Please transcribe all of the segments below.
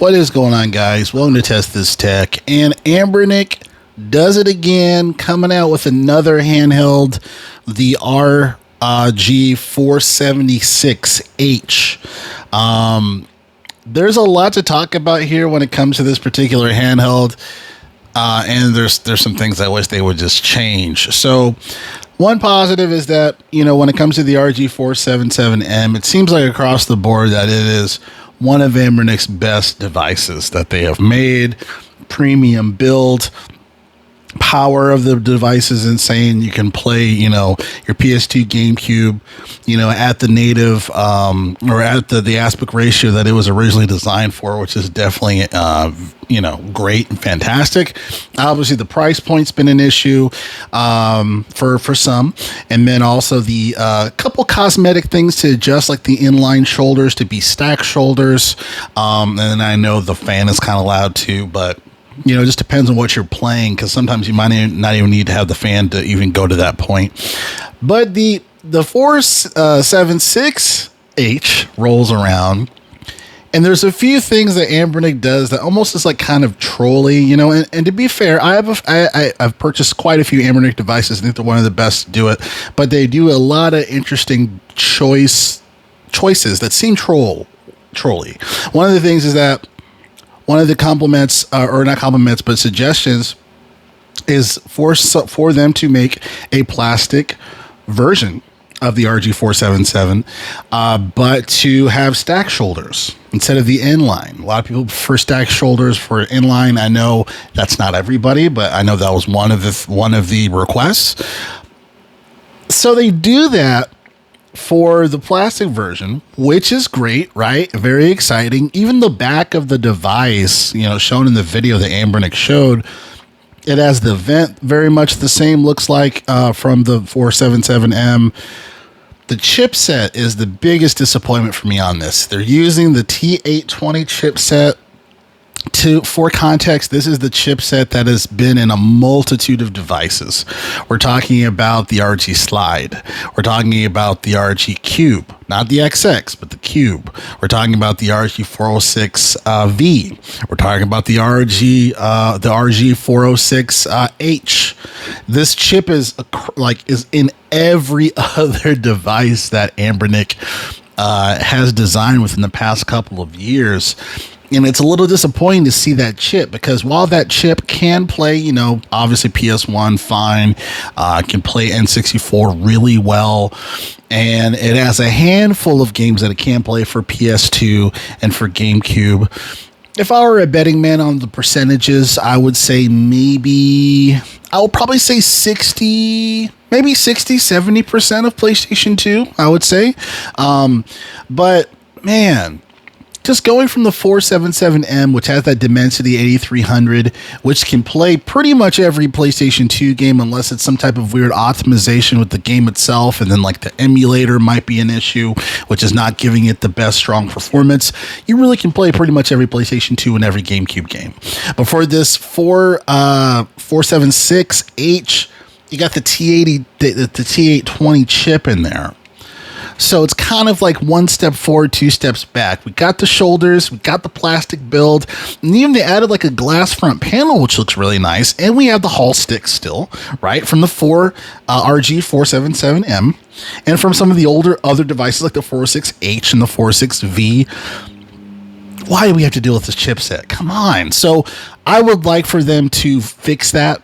What is going on, guys? Welcome to Test This Tech. And Anbernic does it again, coming out with another handheld, the RG476H. There's a lot to talk about here when it comes to this particular handheld, and there's some things I wish they would just change. So one positive is that, when it comes to the RG477M, it seems like across the board that it is one of Anbernic's best devices that they have made. Premium build. Power of the device is insane. You can play, your PS2 GameCube, at the native or at the aspect ratio that it was originally designed for, which is definitely, great and fantastic. Obviously, the price point's been an issue for some, and then also the couple cosmetic things to adjust, like the inline shoulders to be stacked shoulders. And I know the fan is kind of loud too, but it just depends on what you're playing, because sometimes you might not even need to have the fan to even go to that point. But the 476H rolls around, and there's a few things that Anbernic does that almost is like kind of trolly, and to be fair, I've purchased quite a few Anbernic devices. I think they're one of the best to do it, but they do a lot of interesting choices that seem trolly. One of the things is that one of the compliments, or not compliments, but suggestions, is for them to make a plastic version of the RG477, but to have stack shoulders instead of the inline. A lot of people prefer stack shoulders for inline. I know that's not everybody, but I know that was one of the requests. So they do that for the plastic version, which is great, right? Very exciting. Even the back of the device, shown in the video that Anbernic showed, it has the vent very much the same, looks like, from the 477M. The chipset is the biggest disappointment for me on this. They're using the T820 chipset. For context, this is the chipset that has been in a multitude of devices. We're talking about the RG Slide. We're talking about the RG Cube, not the XX, but the Cube. We're talking about the RG406V. We're talking about the RG406H. This chip is in every other device that Anbernic has designed within the past couple of years. And it's a little disappointing to see that chip, because while that chip can play, obviously PS1 fine, can play N64 really well, and it has a handful of games that it can play for PS2 and for GameCube. If I were a betting man on the percentages, I would say I'll probably say 70% of PlayStation 2, I would say. But man, just going from the 477M, which has that Dimensity 8300, which can play pretty much every PlayStation 2 game unless it's some type of weird optimization with the game itself, and then like the emulator might be an issue, which is not giving it the best strong performance. You really can play pretty much every PlayStation 2 and every GameCube game. But for this 476H, you got the T820 chip in there. So it's kind of like one step forward, two steps back. We got the shoulders, we got the plastic build, and even they added like a glass front panel, which looks really nice. And we have the Hall stick still, right, from the RG477M, and from some of the other devices like the 406H and the 406V. Why do we have to deal with this chipset? Come on. So I would like for them to fix that,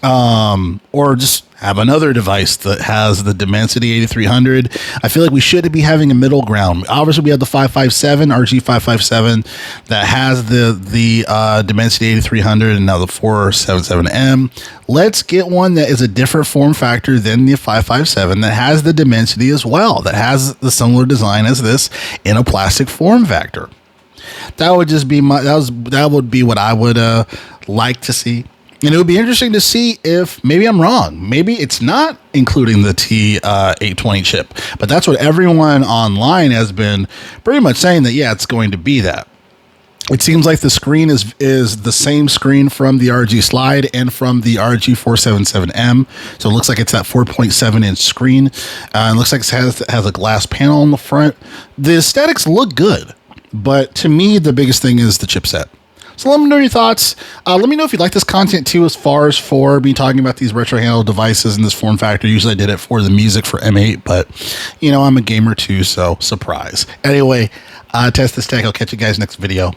or just have another device that has the Dimensity 8300. I feel like we should be having a middle ground. Obviously, we have the 557, RG557, that has the Dimensity 8300, and now the 477M. Let's get one that is a different form factor than the 557, that has the Dimensity as well, that has the similar design as this in a plastic form factor. That would just be that would be what I would like to see. And it would be interesting to see if maybe I'm wrong. Maybe it's not including the T820 chip, but that's what everyone online has been pretty much saying, that, yeah, it's going to be that. It seems like the screen is the same screen from the RG Slide and from the RG477M. So it looks like it's that 4.7 inch screen. It looks like it has a glass panel on the front. The aesthetics look good. But to me, the biggest thing is the chipset. So let me know your thoughts. Let me know if you like this content too, as far as for me talking about these retro handheld devices and this form factor. Usually I did it for the music for M8, but I'm a gamer too, so surprise. Anyway, test this tech. I'll catch you guys next video.